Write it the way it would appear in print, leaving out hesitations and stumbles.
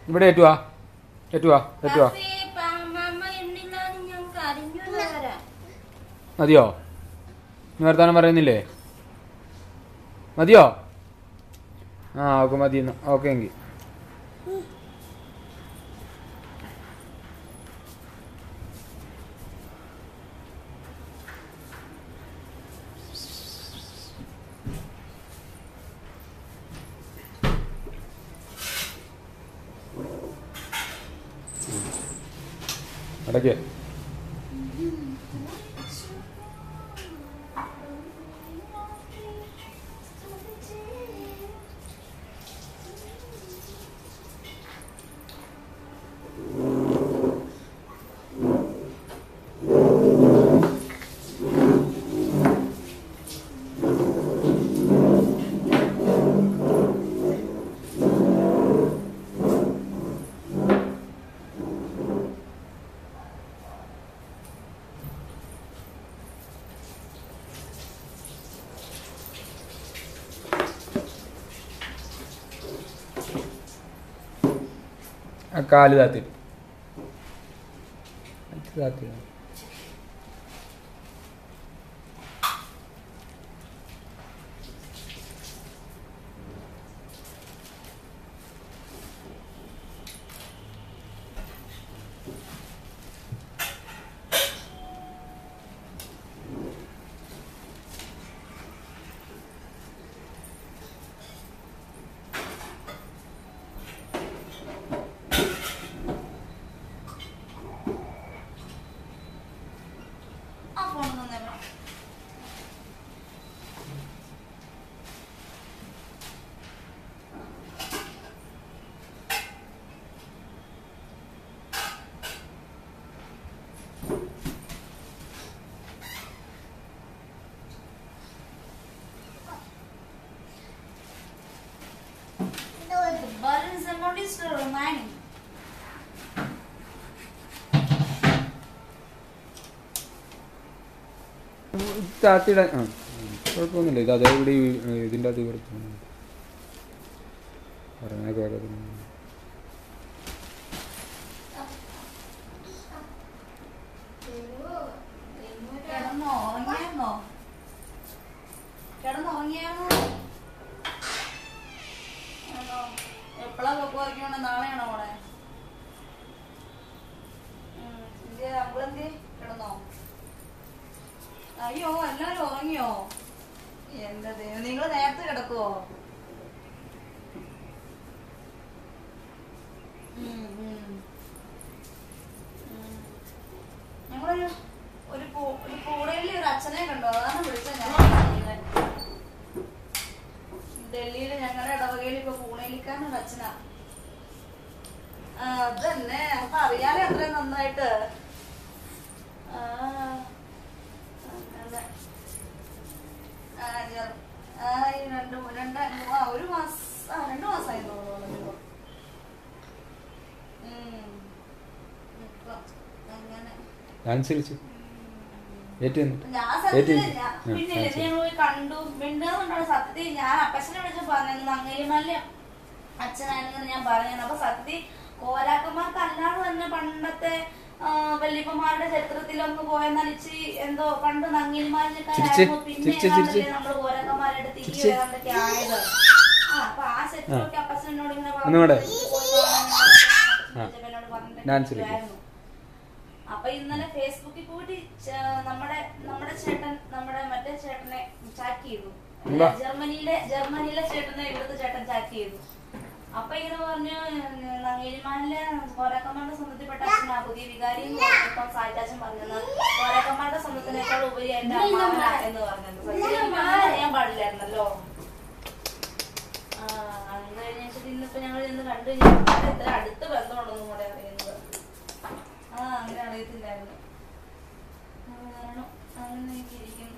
ഇവിടെ ഏറ്റുവാ ഏറ്റുവാ ഏറ്റുവാ. മതിയോ? നീ വർത്താനം പറയുന്നില്ലേ? മതിയോ? ആ ഓക്കെ മതി. ഓക്കെ എങ്കിൽ അടയ്ക്ക്. കാല് താത്തി താത്തി. താത്തിയിടാൻ കുഴപ്പമൊന്നുമില്ല. ഇത് അതേകൂടി ഇതിൻ്റെ അത് കുഴപ്പമൊന്നും പറഞ്ഞേക്ക് വേഗത്തിൽ. നാളെയാണോ മോളെ? കിടന്നോ? അയ്യോ എല്ലാരും ഉറങ്ങിയോ? എന്റെ ദൈവം, നിങ്ങള് നേരത്തെ കിടക്കുവോ? ഞങ്ങളൊരു ഒരു കൂടയില് ഒരു അച്ഛനെ കണ്ടോ? അതാണ് വിളിച്ചത്. ഞാൻ ഡൽഹിയില് ഞങ്ങളുടെ ഇടവകയിൽ ഇപ്പൊ പൂണേലിക്കാനൊരു അച്ഛനാ. അതന്നെ അപ്പൊ അറിയാലേ അത്രയും നന്നായിട്ട്. ഒരു മാസം 2 മാസമായി തോന്നുന്നു. ഞാൻ പോയി കണ്ടു. മിണ്ടുകൊണ്ടാണ് സത്യം. ഞാൻ അപ്പച്ചനെ വിളിച്ച് പറഞ്ഞു നങ്ങേലിമല്ല അച്ഛനായിരുന്നു ഞാൻ പറഞ്ഞത്. അപ്പൊ സത്യം കോലാക്കന്മാർക്ക് അല്ലാതെ തന്നെ പണ്ടത്തെ വല്യപ്പന്മാരുടെ ചരിത്രത്തിലൊന്ന് പോയെന്നാൽ ഇച്ചിരി എന്തോ പണ്ട് നങ്ങേലിമാരിനൊക്കെയായിരുന്നു. പിന്നെ നമ്മള് കോലാക്കന്മാരുടെ തിരികെ വരാണ്ടൊക്കെ ആയത്. അപ്പൊ ആ ചരിത്രമൊക്കെ അപ്പച്ചനോട് ഇങ്ങനെ പറഞ്ഞിട്ടുണ്ടായിരുന്നു. അപ്പൊ ഇന്നലെ ഫേസ്ബുക്കിൽ പോയിട്ട് നമ്മുടെ ചേട്ടൻ മറ്റേ ചേട്ടനെ ചാറ്റ് ചെയ്തു. ജർമ്മനിയിലെ ചേട്ടനെ ഇവിടുത്തെ ചേട്ടൻ ചാറ്റ് ചെയ്തു. അപ്പൊ ഇങ്ങനെ പറഞ്ഞു നങ്ങേലിമാനിലെ കോരാക്കന്മാരുടെ സ്വന്തത്തിൽപ്പെട്ട അച്ഛനാ പുതിയ വികാരി എന്ന് പറഞ്ഞപ്പം സായിച്ചാച്ചൻ പറഞ്ഞത് കോരാക്കന്മാരുടെ സ്വന്തത്തിനേക്കാൾ ഉപരി എന്റെ അമ്മാവനാ എന്ന് പറഞ്ഞത്. അറിയാൻ പാടില്ലായിരുന്നല്ലോ. അത് കഴിഞ്ഞിട്ട് ഇന്നിപ്പോ ഞങ്ങൾ ഇന്ന് കണ്ടു കഴിഞ്ഞാൽ എത്ര അടുത്ത ബന്ധമുണ്ടെന്നും കൂടെ അറിയുന്നത്. അങ്ങനെ അറിയത്തില്ലായിരുന്നു. കാരണം അങ്ങനെ ഇരിക്കുന്നു.